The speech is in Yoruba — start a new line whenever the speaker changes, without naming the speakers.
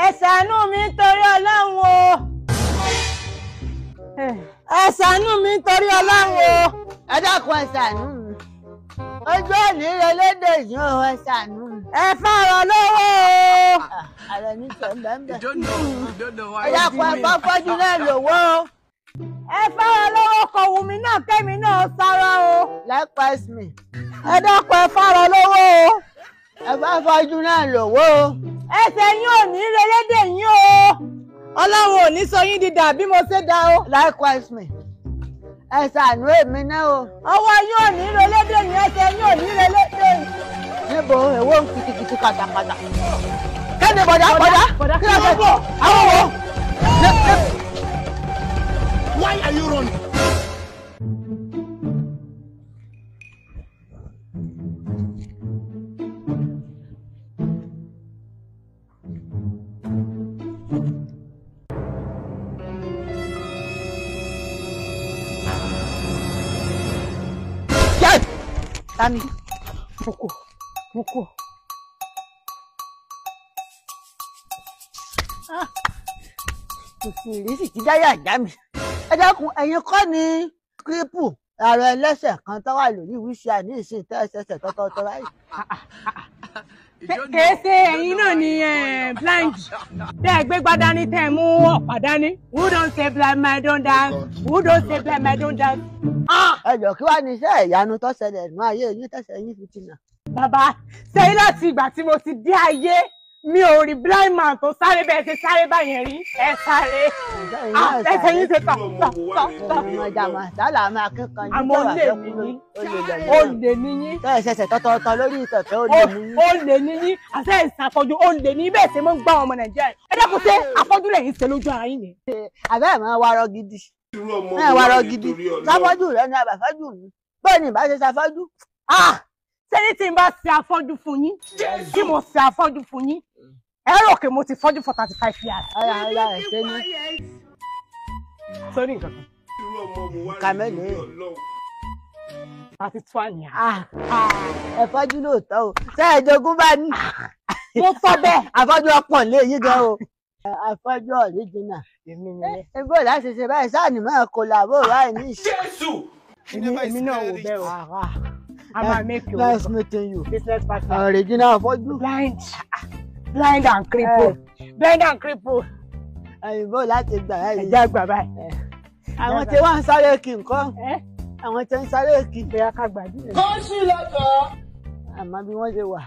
ẹ ṣàánú mi torí Ọlọ́run o. Ẹ ṣàánú mi torí Ọlọ́run o.
Ẹ dákun ẹ ṣàánú mi. Ojú òní relédè yìí o, ẹ ṣàánú mi.
Ẹ fọ̀rọ̀ lówó o.
Ààrẹ ní sọ bẹ́ẹ̀. Ẹ dákun ẹ bá fọ́jú náà lówó.
Ẹ fọ̀rọ̀ lówó kò wù mí náà kémi náà sára o.
Likewise me.
Ẹ dákun ẹ fọ̀rọ̀ lówó o.
Ẹ bá fọ́jú náà lówó.
Ẹsẹ̀ yín ò ní relédè yín o. Ọlọ́run ò ní sọ yín di dà bí mo ṣe dà o.
Likewise me. Ẹ ṣàánú èmi náà o.
Ọwọ́ yín ò ní relédè yín, ẹsẹ̀ yín ò ní relédè yín.
Níbo èwo ń kìtìkìtì kàtàkàtà. Kẹ́ni bọ̀dá kí ló fẹ́ bọ̀? Àwọn wo?
Why are you running?
Tani.
Moko.
Ìrìsì ti dáyà já mi. Ẹ dákun ẹ̀yin kọ́ ni kírípù ààrẹ ẹlẹ́sẹ̀ kan tó wà lórí wíṣà ní ìsìn tẹ́sẹ̀sẹ̀ tọ́tọ́tọ́ báyìí.
Kèé ṣe ẹ̀yin náà ni blind. Tẹ́ ẹ gbé gbádá ní tẹ́ ẹ mú ọ̀pá dání. Who don't say blind man don't dance? Who don't say blind man don't dance?
Ẹ jọ̀ọ́ kí wá ní iṣẹ́ ìyanu tó ṣẹlẹ̀ nínú ayé yín tẹ̀sẹ̀ yín fi tìǹà.
Bàbá ṣe láti ìgbà tí mo ti dé ayé mi ò rí blind man tó sáré bẹ́ẹ̀ ṣe sáré báyẹn rí. Ẹ sáré. Ẹsẹ̀ yín ṣe tọ̀.
Ọmọ ìjàmọ̀ sálà máa kíkan yín.
Àmọ́ ó lè níyín.
Tẹ́sẹ̀sẹ̀ tọ́tọ́tọ́ lórí ìtọ̀tẹ́ ó lè níyín.
Ó lè níyín. Àṣẹ ìṣàfọ́jú ó lè ní bẹ́ẹ̀ ṣe mọ́ ń gbá ọmọ Nàìjíríà. Ẹ dákun ṣe àfọ́jú lẹ́yìn ṣe lójú ara yín yẹn.
Àbẹ́ ẹ̀ máa wárọ̀ gidi. Ẹ wárọ̀ gidi. Sáfọ́jú rẹ ni àbàfọ́jú mi. Bẹ́ẹ̀ ni ìbá ṣe sáfọ́jú.
Sẹ́ni tí n bá ṣe afọ́jú fún yín, tí mo ṣe afọ́jú fún yín, ẹ rò pé mo ti fọ́jú for 35 years.
Ọ̀yà ẹ̀ ṣe ní.
Sórí nǹkan kan.
Kàmẹ́lẹ̀.
32 àníyàn.
Ẹ fọ́jú lóòótọ́ o. Ṣé ẹ jogún bá ní?
Mo sọ bẹ́ẹ̀.
Àfọ́jú ọpọ̀n lé yín gan o. Àfọ́jú ọ̀ríjìnà. Ebó láti ṣe báyìí sáà ní máa kó làbó báyìí ní ìṣe.
Èmi náà wò bẹ́ẹ̀ o. I might make you
nice meeting you.
Business partner.
Original afọ́jú.
Blind and cripple. Blind and cripple.
Àyìnbó láti gbà báyìí.
Ẹ̀jẹ̀ àgbà báyìí.
Àwọn tí wọ́n ń sáré kí nǹkan. Àwọn tí ń sáré kí.
Bẹ́ẹ̀ ká gbàdúrà.
Kọ́ńsì lọ́tọ̀.
Àmọ́ bí wọ́n ṣe wà.